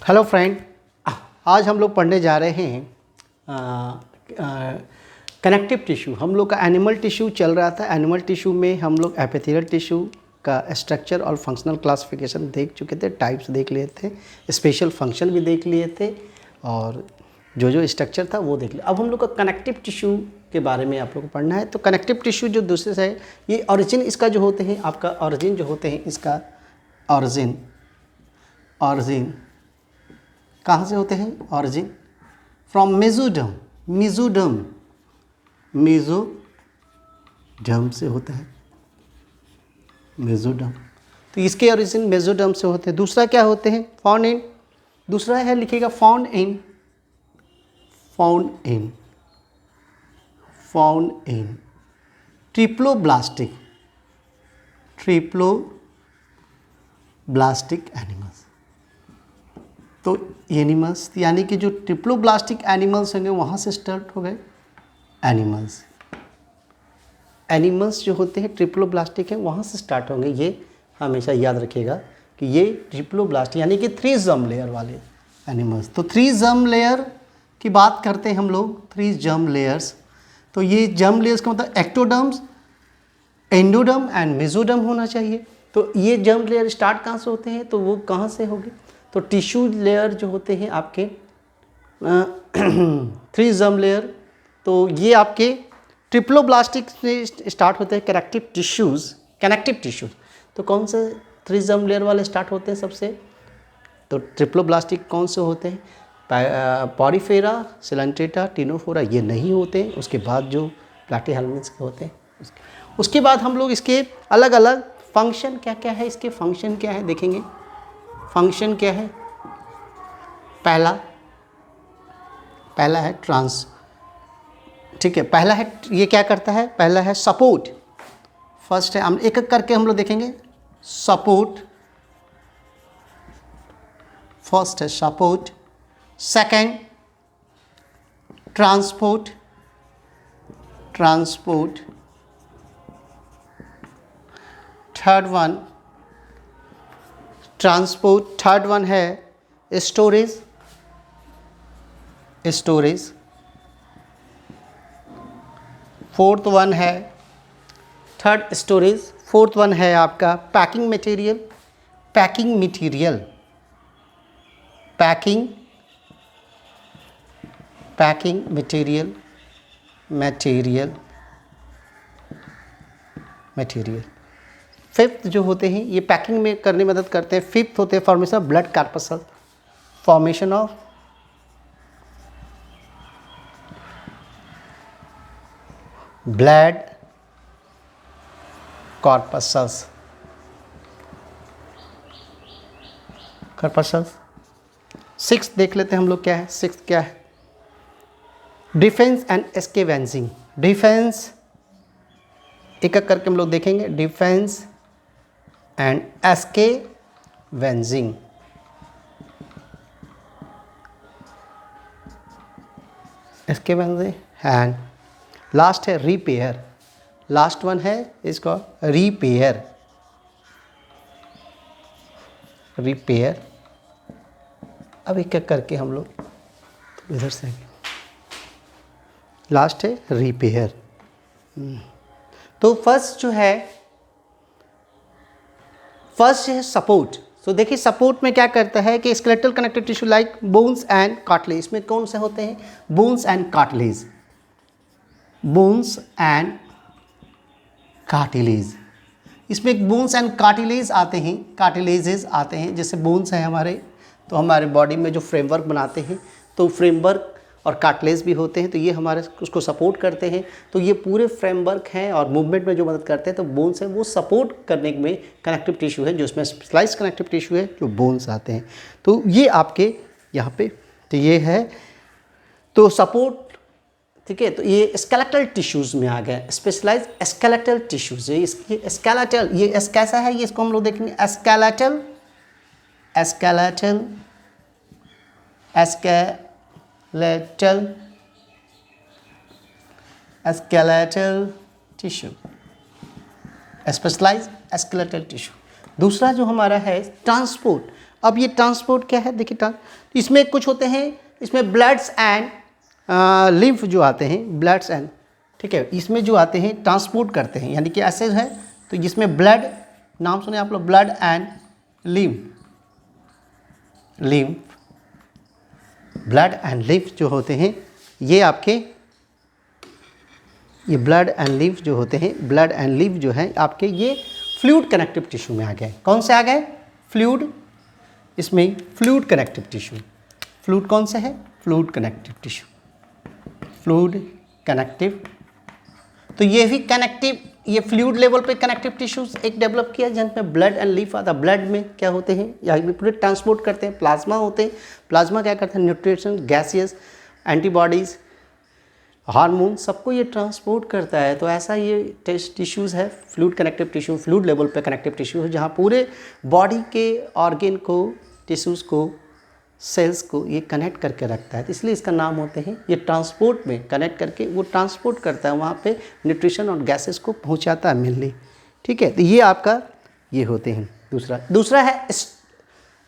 Hello friend, आज हम लोग पढ़ने जा रहे हैं कनेक्टिव टिश्यू। हम लोग का एनिमल टिश्यू चल रहा था। एनिमल टिश्यू में हम लोग एपिथेलियल टिश्यू का स्ट्रक्चर और फंक्शनल क्लासिफिकेशन देख चुके थे, टाइप्स देख लिए थे, स्पेशल फंक्शन भी देख लिए थे और जो स्ट्रक्चर था वो देख लिया। अब हम लोग का कनेक्टिव टिश्यू के बारे में आप लोग को पढ़ना है। तो कनेक्टिव टिश्यू जो दूसरे से है, ये ऑरिजिन इसका जो होते हैं, आपका ऑरिजिन जो होते हैं, इसका ऑरिजिन कहाँ से होते हैं? Origin from mesoderm. मेसोडर्म से होता है, मेसोडर्म। तो इसके ओरिजिन मेसोडर्म से होते हैं। दूसरा क्या होते हैं? फाउंड इन, दूसरा है लिखिएगा फाउंड इन ट्रिप्लोब्लास्टिक एनिमल्स। तो एनिमल्स यानी कि जो ट्रिप्लोब्लास्टिक एनिमल्स होंगे वहाँ से स्टार्ट हो गए एनिमल्स जो होते हैं ट्रिप्लोब्लास्टिक है, वहाँ से स्टार्ट होंगे। ये हमेशा याद रखिएगा कि ये ट्रिप्लोब्लास्टिक यानी कि 3 जर्म लेयर वाले एनिमल्स। तो 3 जर्म लेयर की बात करते हैं हम लोग, 3 जर्म लेयर्स। तो ये जर्म लेयर्स का मतलब एक्टोडर्म्स, एंडोडर्म एंड मेसोडर्म होना चाहिए। तो ये जर्म लेयर स्टार्ट कहाँ से होते हैं? तो वो कहाँ से होंगे? तो टिश्यू लेयर जो होते हैं आपके 3 जर्म लेयर, तो ये आपके ट्रिप्लोब्लास्टिक से स्टार्ट होते हैं। कनेक्टिव टिश्यूज़ तो कौन से 3 जर्म लेयर वाले स्टार्ट होते हैं सबसे? तो ट्रिप्लोब्लास्टिक कौन से होते हैं? पॉरीफेरा, सिलेंट्रेटा, टिनोफोरा ये नहीं होते। उसके बाद जो प्लैटीहेल्मिन्थ्स के होते हैं, उसके बाद हम लोग इसके अलग अलग फंक्शन क्या क्या है, इसके फंक्शन क्या है देखेंगे। फंक्शन क्या है? पहला है ट्रांस, ठीक है। पहला है, ये क्या करता है? पहला है सपोर्ट। फर्स्ट है, हम एक एक करके हम लोग देखेंगे। सपोर्ट, फर्स्ट है support. Second transport, third one transport, third one है स्टोरेज। फोर्थ वन है थर्ड स्टोरेज। फोर्थ वन है आपका पैकिंग मटेरियल। फिफ्थ जो होते हैं ये पैकिंग में करने में मदद करते हैं। फिफ्थ होते हैं formation of blood corpuscle, formation of blood corpuscles. Sixth देख लेते हैं हम लोग क्या है। सिक्स्थ क्या है? Defence and एस्केवेंसिंग। डिफेंस एक एक करके हम लोग देखेंगे। Defence and scavenging. And last है रिपेयर। लास्ट वन है इसका रिपेयर। अब एक एक करके हम लोग इधर से, लास्ट है रिपेयर। तो फर्स्ट है सपोर्ट। तो देखिए सपोर्ट में क्या करता है कि skeletal connective tissue like bones and cartilage. इसमें कौन से होते हैं? Bones and cartilage. इसमें बोन्स एंड कार्टिलेजेस आते हैं। जैसे बोन्स हैं हमारे, तो हमारे बॉडी में जो फ्रेमवर्क बनाते हैं, तो फ्रेमवर्क और कार्टिलेज भी होते हैं। तो ये हमारे उसको सपोर्ट करते हैं। तो ये पूरे फ्रेमवर्क हैं और मूवमेंट में जो मदद करते हैं। तो बोन्स है वो सपोर्ट करने में कनेक्टिव टिश्यू है, जो इसमें स्पेशलाइज्ड कनेक्टिव टिश्यू है, जो बोन्स आते हैं। तो ये आपके यहाँ पे, तो ये है तो सपोर्ट, ठीक है। तो ये स्केलेटल टिश्यूज़ में आ गया, स्पेशलाइज स्केलेटल टिश्यूज़। इसकी स्केलेटल, ये कैसा है? ये इसको हम लोग देखेंगे skeletal tissue, specialise skeletal tissue. दूसरा जो हमारा है ट्रांसपोर्ट। अब ये ट्रांसपोर्ट क्या है, देखिए इसमें कुछ होते हैं, इसमें ब्लड्स एंड लिम्फ जो आते हैं, ब्लड्स एंड, ठीक है, इसमें जो आते हैं ट्रांसपोर्ट करते हैं, यानी कि ऐसे है तो जिसमें ब्लड, नाम सुने आप लोग, blood and lymph, blood and lymph जो होते हैं ये आपके, ये ब्लड एंड लिम्फ जो होते हैं, ब्लड एंड लिम्फ जो है आपके ये फ्लूइड कनेक्टिव टिश्यू में आ गए। कौन से आ गए? फ्लूइड, इसमें फ्लूइड कनेक्टिव टिश्यू, फ्लूइड कौन सा है? Fluid connective tissue, fluid connective. तो ये भी कनेक्टिव, ये फ्लूइड लेवल पे कनेक्टिव टिश्यूज एक डेवलप किया जिनमें ब्लड एंड लिम्फ आता है। ब्लड में क्या होते हैं, या पूरे ट्रांसपोर्ट करते हैं, प्लाज्मा होते हैं, प्लाज्मा क्या करते हैं, न्यूट्रिशन, गैसियस, एंटीबॉडीज़, हार्मोन, सबको ये ट्रांसपोर्ट करता है। तो ऐसा ये टिश्यूज़ है, fluid connective tissue, fluid level पे कनेक्टिव टिश्यू है, जहाँ पूरे बॉडी के ऑर्गेन को, टिश्यूज़ को, सेल्स को ये कनेक्ट करके रखता है। तो इसलिए इसका नाम होते हैं, ये ट्रांसपोर्ट में कनेक्ट करके वो ट्रांसपोर्ट करता है, वहाँ पे न्यूट्रिशन और गैसेस को पहुँचाता है मेनली, ठीक है। तो ये आपका ये होते हैं। दूसरा है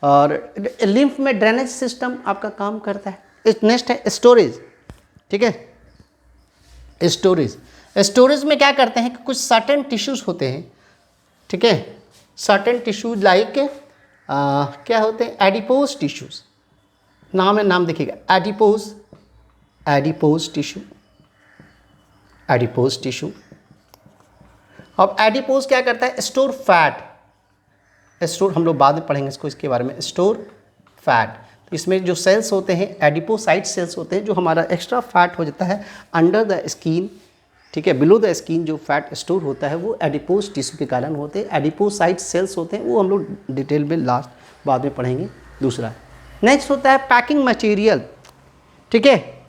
और लिम्फ में ड्रेनेज सिस्टम आपका काम करता है। नेक्स्ट है स्टोरेज, ठीक है। स्टोरेज में क्या करते हैं कि कुछ सर्टेन टिश्यूज़ होते हैं, ठीक है, सर्टेन टिश्यूज लाइक क्या होते हैं, एडिपोज टिश्यूज़, नाम है, नाम देखिएगा, एडिपोज टिश्यू। अब एडिपोज क्या करता है, स्टोर फैट, स्टोर, हम लोग बाद में पढ़ेंगे इसको, इसके बारे में, स्टोर फैट। इसमें जो सेल्स होते हैं एडिपोसाइट सेल्स होते हैं, जो हमारा एक्स्ट्रा फैट हो जाता है अंडर द स्किन, ठीक है, बिलो द स्किन जो फैट स्टोर होता है वो एडिपोज टिश्यू के कारण होते हैं, एडिपोसाइट सेल्स होते हैं, वो हम लोग डिटेल में बाद में पढ़ेंगे। दूसरा नेक्स्ट होता है पैकिंग मटेरियल, ठीक है,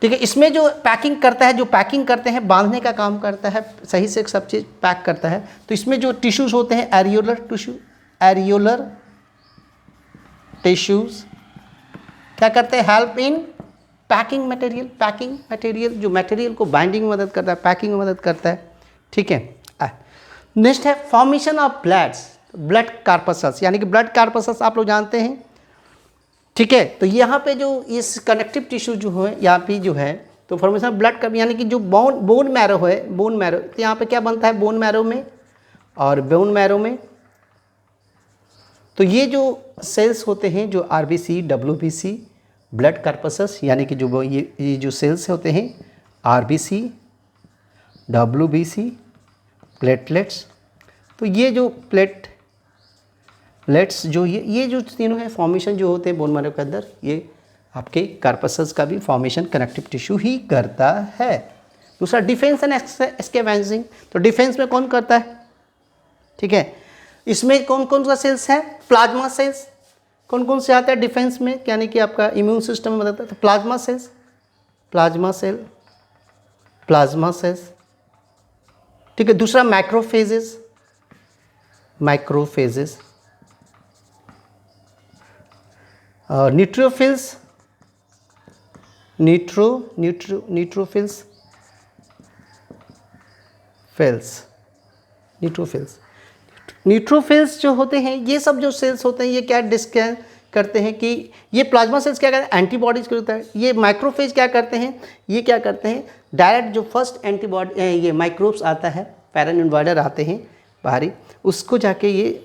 इसमें जो पैकिंग करता है, जो पैकिंग करते हैं, बांधने का काम करता है, सही से सब चीज़ पैक करता है। तो इसमें जो टिश्यूज़ होते हैं एरियोलर टिश्यूज़ क्या करते हैं, हेल्प इन पैकिंग मटेरियल, जो मटेरियल को बाइंडिंग में मदद करता है, पैकिंग में मदद करता है, ठीक है। नेक्स्ट है फॉर्मेशन ऑफ ब्लड कार्पसल्स, यानी कि ब्लड कार्पसल्स आप लोग जानते हैं, ठीक है। तो यहाँ पे जो इस कनेक्टिव टिश्यू जो है, यहाँ पे जो है, तो फॉर्मेशन ब्लड का, यानी कि जो बोन मैरो है, बोन मैरो, तो यहाँ पे क्या बनता है बोन मैरो में, और बोन मैरो में तो ये जो सेल्स होते हैं, जो आरबीसी, डब्ल्यूबीसी, ब्लड कार्पसल्स, यानी कि जो ये जो सेल्स होते हैं, आरबीसी, डब्ल्यूबीसी, प्लेटलेट्स, तो ये जो प्लेट्स जो ये जो तीनों है फॉर्मेशन जो होते हैं बोन मैरो के अंदर, ये आपके कार्पसल्स का भी फॉर्मेशन कनेक्टिव टिश्यू ही करता है। दूसरा डिफेंस एंड स्कैवेंजिंग, तो डिफेंस में कौन करता है, ठीक है, इसमें कौन कौन सा सेल्स है, प्लाज्मा सेल्स, कौन कौन से आता है डिफेंस में, यानी कि आपका इम्यून सिस्टम में बताता है, तो प्लाज्मा सेल्स, ठीक है। दूसरा मैक्रोफेजेस, न्यूट्रोफिल्स, न्यूट्रोफिल्स जो होते हैं, ये सब जो सेल्स होते हैं, ये क्या डिस्कस करते हैं कि ये प्लाज्मा सेल्स क्या करते हैं, एंटीबॉडीज करता है। ये माइक्रोफेज क्या करते हैं, ये क्या करते हैं, डायरेक्ट जो फर्स्ट एंटीबॉडी ये माइक्रोब्स आता है, पैरन इन्वाइडर आते हैं बाहरी, उसको जाके ये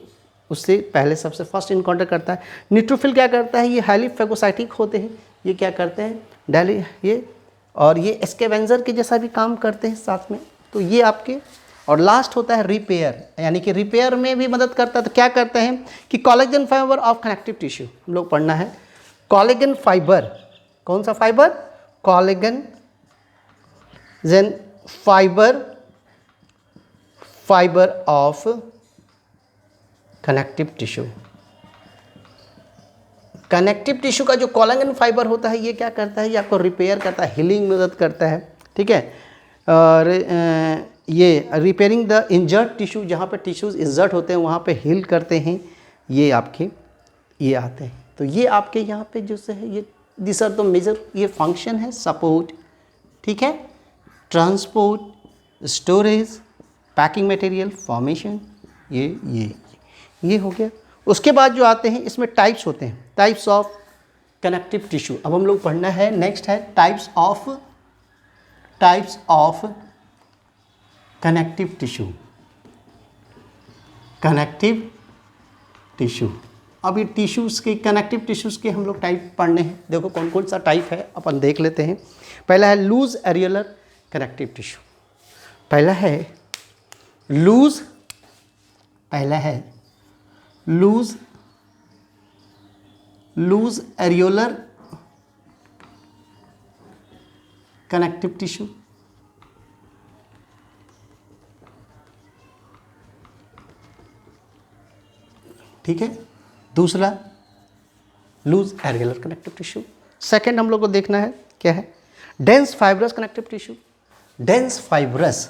उससे पहले सबसे फर्स्ट इनकाउंटर करता है। न्यूट्रोफिल क्या करता है, ये हाईली फेगोसाइटिक होते हैं, ये क्या करते हैं डायली ये, और ये स्कैवेंजर के जैसा भी काम करते हैं साथ में। तो ये आपके, और लास्ट होता है रिपेयर, यानी कि रिपेयर में भी मदद करता है। तो क्या करते हैं कि collagen fibre of connective tissue, हम लोग पढ़ना है, कोलेजन फाइबर, कौन सा fibre, collagen fibre of connective tissue. Connective tissue का जो कोलेजन फाइबर होता है, ये क्या करता है, ये आपको रिपेयर करता है, हीलिंग में मदद करता है, ठीक है। और ये रिपेयरिंग द इंजर्ड टिश्यू, जहाँ पे टिश्यूज़ इंजर्ड होते हैं वहाँ पे हील करते हैं, ये आपके ये आते हैं। तो ये आपके यहाँ पे जो से है, ये दिस आर द मेजर, ये फंक्शन है, सपोर्ट, ठीक है, transport, storage, packing material, formation, ये हो गया। उसके बाद जो आते हैं इसमें टाइप्स होते हैं, टाइप्स ऑफ कनेक्टिव टिश्यू। अब हम लोग पढ़ना है, नेक्स्ट है types of connective tissue. Connective tissue, अब ये टिश्यूज़ के, कनेक्टिव टिश्यूज़ के हम लोग टाइप पढ़ने हैं। देखो कौन कौन सा टाइप है अपन देख लेते हैं। पहला है लूज एरियुलर कनेक्टिव टिश्यू। पहला है लूज एरियुलर कनेक्टिव टिश्यू। ठीक है, दूसरा loose areolar connective tissue. Second हम लोग को देखना है क्या है, dense fibrous connective tissue. Dense fibrous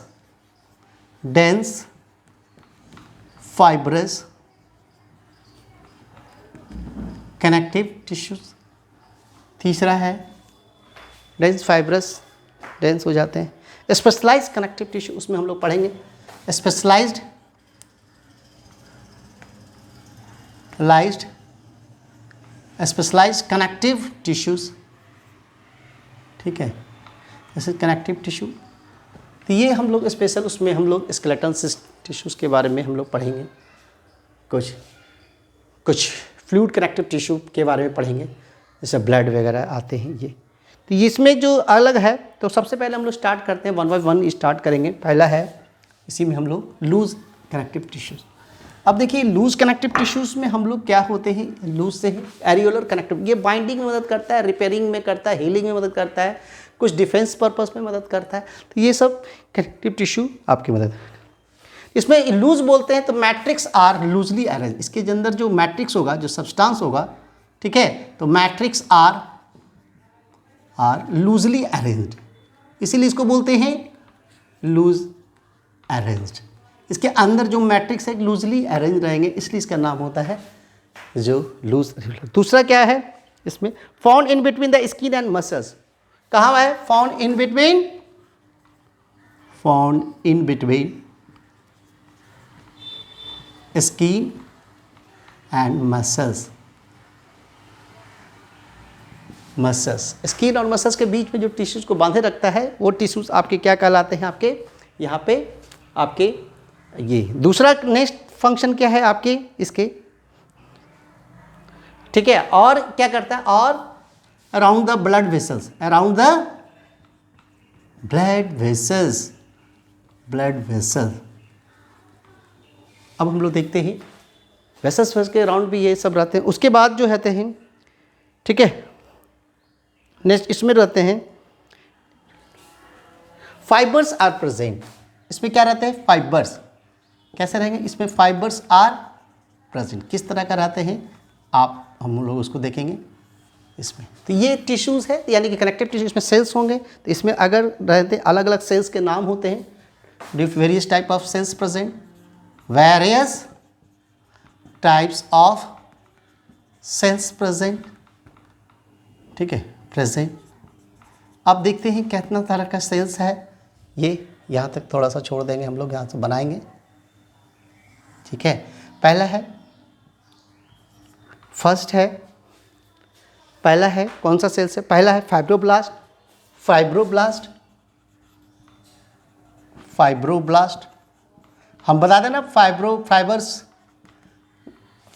connective tissues. तीसरा है डेंस फाइब्रस, डेंस हो जाते हैं। स्पेशलाइज्ड कनेक्टिव टिश्यू, उसमें हम लोग पढ़ेंगे स्पेशलाइज्ड कनेक्टिव टिश्यूज। ठीक है, जैसे कनेक्टिव टिश्यू, तो ये हम लोग स्पेशल, उसमें हम लोग स्केलेटल टिश्यूज़ के बारे में हम लोग पढ़ेंगे। कुछ फ्लूइड कनेक्टिव टिश्यू के बारे में पढ़ेंगे, जैसे ब्लड वगैरह आते हैं ये। तो इसमें जो अलग है, तो सबसे पहले हम लोग स्टार्ट करते हैं, 1 बाय 1 स्टार्ट करेंगे। पहला है इसी में हम लोग लूज कनेक्टिव टिश्यूज़। अब देखिए लूज कनेक्टिव टिश्यूज़ में हम लोग क्या होते हैं, लूज से है एरियुलर कनेक्टिव, ये बाइंडिंग में मदद करता है, रिपेयरिंग में करता है, हीलिंग में मदद करता है, कुछ डिफेंस पर्पस में मदद करता है। तो ये सब कनेक्टिव टिश्यू आपकी मदद। इसमें लूज बोलते हैं तो मैट्रिक्स आर लूजली अरेंज, इसके अंदर जो मैट्रिक्स होगा, जो सब्सटेंस होगा, ठीक है, तो मैट्रिक्स आर लूजली अरेंज्ड, इसीलिए इसको बोलते हैं लूज अरेंज्ड। इसके अंदर जो मैट्रिक्स है लूजली अरेंज रहेंगे, इसलिए इसका नाम होता है जो लूज। दूसरा क्या है इसमें, found in between the skin and muscles. कहाँ है, found in between skin and muscles. Skin और मसल्स के बीच में जो टिश्यूज को बांधे रखता है, वो टिश्यूज आपके क्या कहलाते हैं, आपके यहाँ पे आपके ये। दूसरा नेक्स्ट फंक्शन क्या है आपके इसके, ठीक है, और क्या करता है, और around the blood vessels, blood vessel. अब हम लोग देखते हैं वेसल्स के अराउंड भी ये सब रहते हैं। उसके बाद जो रहते हैं, ठीक है, नेक्स्ट इसमें रहते हैं फाइबर्स आर प्रेजेंट। इसमें क्या रहते हैं, फाइबर्स कैसे रहेंगे, इसमें फाइबर्स आर प्रेजेंट, किस तरह का रहते हैं हम लोग उसको देखेंगे इसमें। तो ये टिश्यूज़ है, यानी कि कनेक्टिव टिश्यू, इसमें सेल्स होंगे। तो इसमें अगर रहते अलग अलग सेल्स के नाम होते हैं, various type of cells present, various types of cells present, ठीक है, प्रेजेंट। अब देखते हैं कितना तरह का सेल्स है, ये यहाँ तक थोड़ा सा छोड़ देंगे हम लोग, यहाँ से बनाएंगे, ठीक है। पहला है, फर्स्ट है, पहला है कौन सा सेल्स है, पहला है फाइब्रोब्लास्ट। हम बता देना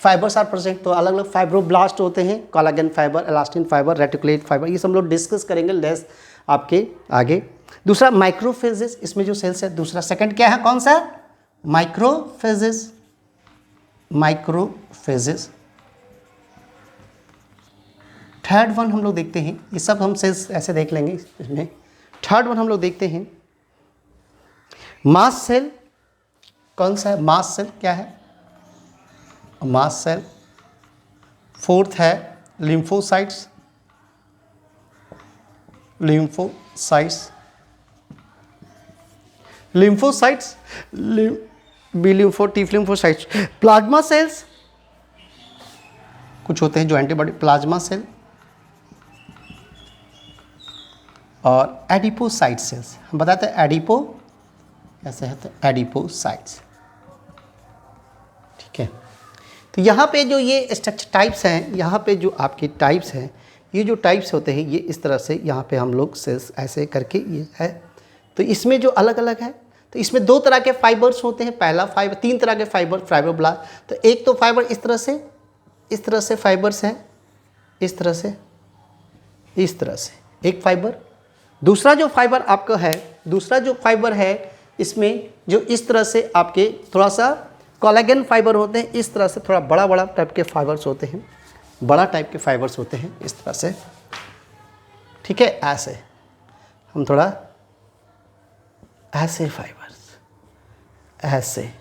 फाइबर्स आर प्रेजेंट, तो अलग अलग फाइब्रोब्लास्ट होते हैं, collagen fibre, elastin fibre, reticulate fibre, ये सब लोग डिस्कस करेंगे लेस आपके आगे। दूसरा माइक्रोफेजेस, इसमें जो सेल्स है, दूसरा सेकंड क्या है, कौन सा, माइक्रोफेजेस। थर्ड वन हम लोग देखते हैं, ये सब हम सेल्स ऐसे देख लेंगे इसमें। थर्ड वन हम लोग देखते हैं मास सेल, कौन सा है, मास सेल क्या है, मास सेल। फोर्थ है lymphocytes, B lympho, T lymphocytes. Plasma cells कुछ होते हैं जो एंटीबॉडी, प्लाज्मा सेल। और एडिपोसाइट सेल्स, हम बताते हैं एडिपो कैसे है, तो एडिपोसाइट्स, ठीक है। तो यहाँ पे जो ये स्ट्रक्चर टाइप्स हैं, यहाँ पे जो आपके टाइप्स हैं, ये जो टाइप्स होते हैं ये इस तरह से यहाँ पे हम लोग सेल्स ऐसे करके ये है। तो इसमें जो अलग अलग है, तो इसमें 2 तरह के फाइबर्स होते हैं। पहला फाइबर, 3 तरह के फाइब्रोब्लास्ट। तो एक तो फाइबर इस तरह से फाइबर्स हैं, इस तरह से एक फाइबर। दूसरा जो फाइबर आपका है, दूसरा जो फाइबर है इसमें जो इस तरह से आपके थोड़ा सा कोलेजन फाइबर होते हैं, इस तरह से थोड़ा बड़ा बड़ा टाइप के फाइबर्स होते हैं, बड़ा टाइप के फाइबर्स होते हैं इस तरह से। ठीक है, ऐसे हम थोड़ा ऐसे फाइबर्स, ऐसे,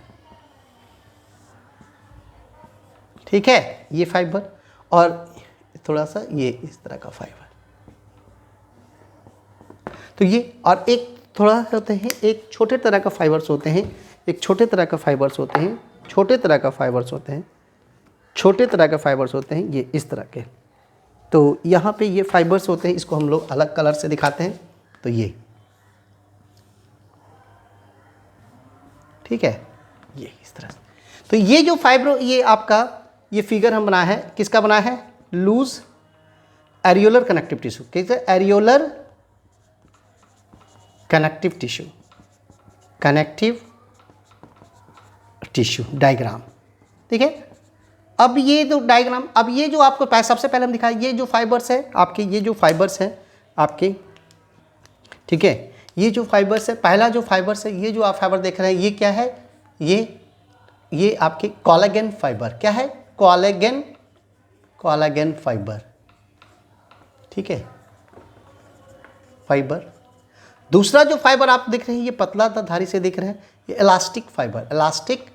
ठीक है, ये फाइबर, और थोड़ा सा ये इस तरह का फाइबर। तो ये, और एक थोड़ा होते हैं, एक छोटे तरह का फाइबर्स होते हैं, एक छोटे तरह का फाइबर्स होते हैं, छोटे तरह का फाइबर्स होते हैं, छोटे तरह के फाइबर्स होते हैं, ये इस तरह के। तो यहाँ पे ये फाइबर्स होते हैं, इसको हम लोग अलग कलर से दिखाते हैं। तो ये, ठीक है, ये इस तरह से। तो ये जो फाइब्रो, ये आपका ये फिगर हम बनाया है, किसका बनाया है? Loose areolar connective tissue. कैसे? Areolar connective tissue, connective tissue diagram. ठीक है, अब ये जो डायग्राम, अब ये जो आपको सबसे पहले हम दिखाया, ये जो फाइबर्स है आपके, ये जो फाइबर्स है आपके, ठीक है, ये जो फाइबर्स है, पहला जो फाइबर्स है, ये जो आप फाइबर देख रहे हैं, ये क्या है? ये आपके कोलेजन फाइबर। क्या है? Collagen fibre. ठीक है, फाइबर। दूसरा जो फाइबर आप देख रहे हैं, ये पतला धारी से दिख रहे हैं, ये इलास्टिक फाइबर, इलास्टिक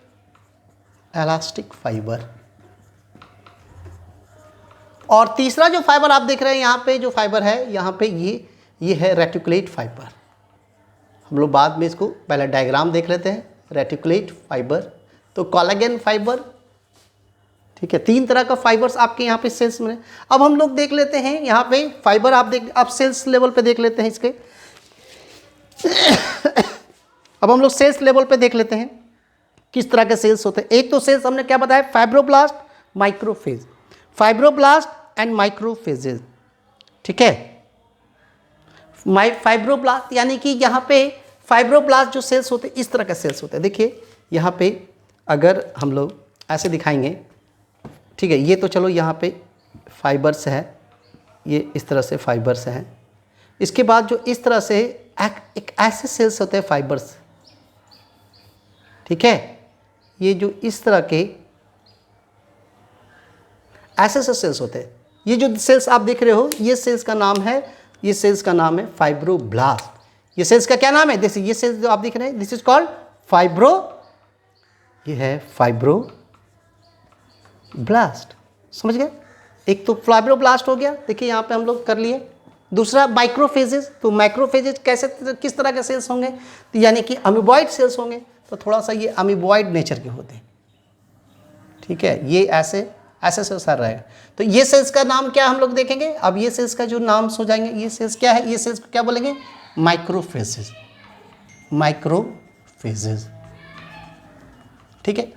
फाइबर। और तीसरा जो फाइबर आप देख रहे हैं यहाँ पे, जो फाइबर है यहाँ पे, ये है रेटिकुलेट फाइबर। हम लोग बाद में इसको पहले डायग्राम देख लेते हैं। रेटिकुलेट फाइबर, तो कोलेजन फाइबर, ठीक है, 3 तरह का फाइबर्स आपके यहाँ पे सेल्स में। अब हम लोग देख लेते हैं यहाँ पे फाइबर, आप सेल्स लेवल पे देख लेते हैं इसके। अब हम लोग सेल्स लेवल पे देख लेते हैं किस तरह के सेल्स होते हैं। एक तो सेल्स हमने क्या बताया? Fibroblast, macrophage, fibroblast and microphages. ठीक है, फाइब्रोब्लास्ट यानी कि यहाँ पे फाइब्रोब्लास्ट जो सेल्स होते हैं, इस तरह के सेल्स होते हैं। देखिए यहाँ पे अगर हम लोग ऐसे दिखाएंगे, ठीक है, ये तो चलो यहाँ पे फाइबर्स है, ये इस तरह से फाइबर्स हैं। इसके बाद जो इस तरह से एक ऐसे सेल्स होते हैं फाइबर्स, ठीक है, ये जो इस तरह के ऐसे सेल्स होते हैं। ये जो सेल्स आप देख रहे हो, ये सेल्स का नाम है, ये सेल्स का नाम है फाइब्रोब्लास्ट। ये सेल्स का क्या नाम है? देखिए ये सेल्स जो आप देख रहे हैं, दिस इज कॉल्ड फाइब्रो, ये है फाइब्रोब्लास्ट। समझ गए? एक तो फाइब्रोब्लास्ट हो गया, देखिए यहाँ पे हम लोग कर लिए। दूसरा माइक्रोफेजेस, तो माइक्रोफेजेस कैसे, किस तरह के सेल्स होंगे? तो यानी कि अमीबॉइड सेल्स होंगे, तो थोड़ा सा ये अमीबॉइड नेचर के होते हैं। ठीक है, ये ऐसे सेल्स आ रहेगा। तो ये सेल्स का नाम क्या हम लोग देखेंगे। अब ये सेल्स का जो नाम हो जाएंगे, ये सेल्स क्या है? ये सेल्स को क्या बोलेंगे? Microphages, microphages. ठीक है,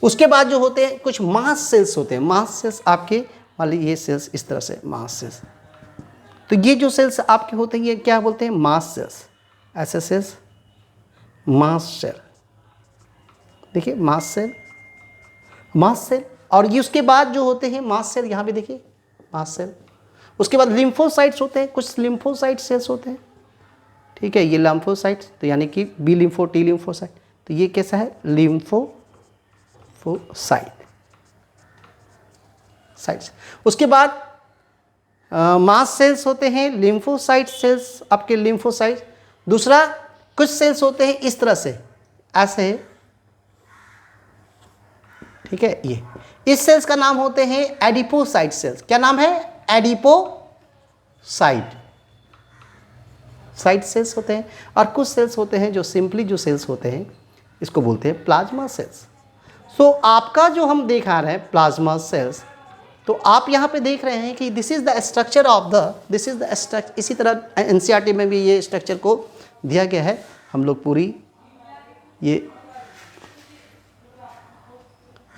उसके बाद जो होते हैं कुछ मास सेल्स होते हैं। मास सेल्स आपके, मान लीजिए ये सेल्स इस तरह से, मास सेल्स। तो ये जो सेल्स आपके होते हैं, ये क्या बोलते हैं? मास सेल्स। ऐसे सेल्स मास सेल। देखिए मास सेल, मास सेल। और ये उसके बाद जो होते हैं मास सेल, यहाँ पे देखिए मास सेल। उसके बाद लिम्फोसाइट्स होते हैं, कुछ लिम्फोसाइट सेल्स होते हैं। ठीक है, ये लिम्फोसाइट्स, तो यानी कि बी लिम्फो, टी लिम्फोसाइट। तो ये कैसा है? Lymphocyte sites. उसके बाद मास सेल्स होते हैं, लिम्फोसाइट सेल्स, आपके लिम्फोसाइट। दूसरा कुछ सेल्स होते हैं इस तरह से, ऐसे, ठीक है, ये इस सेल्स का नाम होते हैं एडिपोसाइट सेल्स। क्या नाम है? एडिपोसाइट सेल्स होते हैं। और कुछ सेल्स होते हैं जो सिंपली जो सेल्स होते हैं, इसको बोलते हैं प्लाज्मा सेल्स। सो आपका जो हम दिखा रहे हैं प्लाज्मा सेल्स, तो आप यहाँ पे देख रहे हैं कि this is the structure of the, this is the structure. इसी तरह एनसीईआरटी में भी ये स्ट्रक्चर को दिया गया है। हम लोग पूरी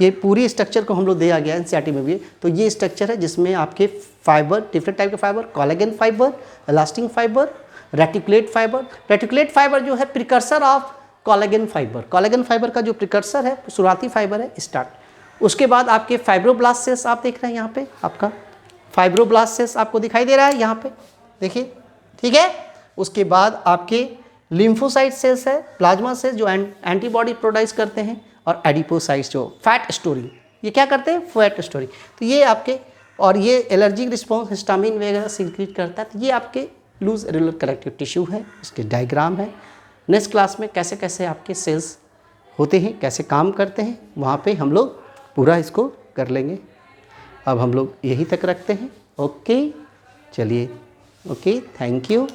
ये पूरी स्ट्रक्चर को हम लोग दिया गया एनसीईआरटी में भी। तो ये स्ट्रक्चर है जिसमें आपके फाइबर, डिफरेंट टाइप के fibre, collagen fibre, elastin fibre, reticulate fibre. Reticulate fibre जो है precursor of collagen fibre, collagen fibre का जो प्रिकर्सर है, शुरुआती फाइबर है स्टार्ट। उसके बाद आपके फाइब्रोब्लास्ट सेल्स आप देख रहे हैं यहाँ पे, आपका फाइब्रोब्लास्ट सेल्स आपको दिखाई दे रहा है यहाँ पे, देखिए, ठीक है। उसके बाद आपके लिम्फोसाइट सेल्स है, प्लाज्मा सेल्स जो एंटीबॉडी प्रोड्यूस करते हैं, और एडिपोसाइट्स जो फैट स्टोरिंग, ये क्या करते हैं, फैट स्टोरिंग। तो ये आपके, और ये एलर्जिक रिस्पॉन्स हिस्टामिन वगैरह सिक्रीट करता है। तो ये आपके लूज एलुलर कनेक्टिव टिश्यू है, इसके डायग्राम है। नेक्स्ट क्लास में कैसे कैसे आपके सेल्स होते हैं, कैसे काम करते हैं, वहाँ पे हम लोग पूरा इसको कर लेंगे। अब हम लोग यहीं तक रखते हैं। ओके, चलिए, ओके, थैंक यू।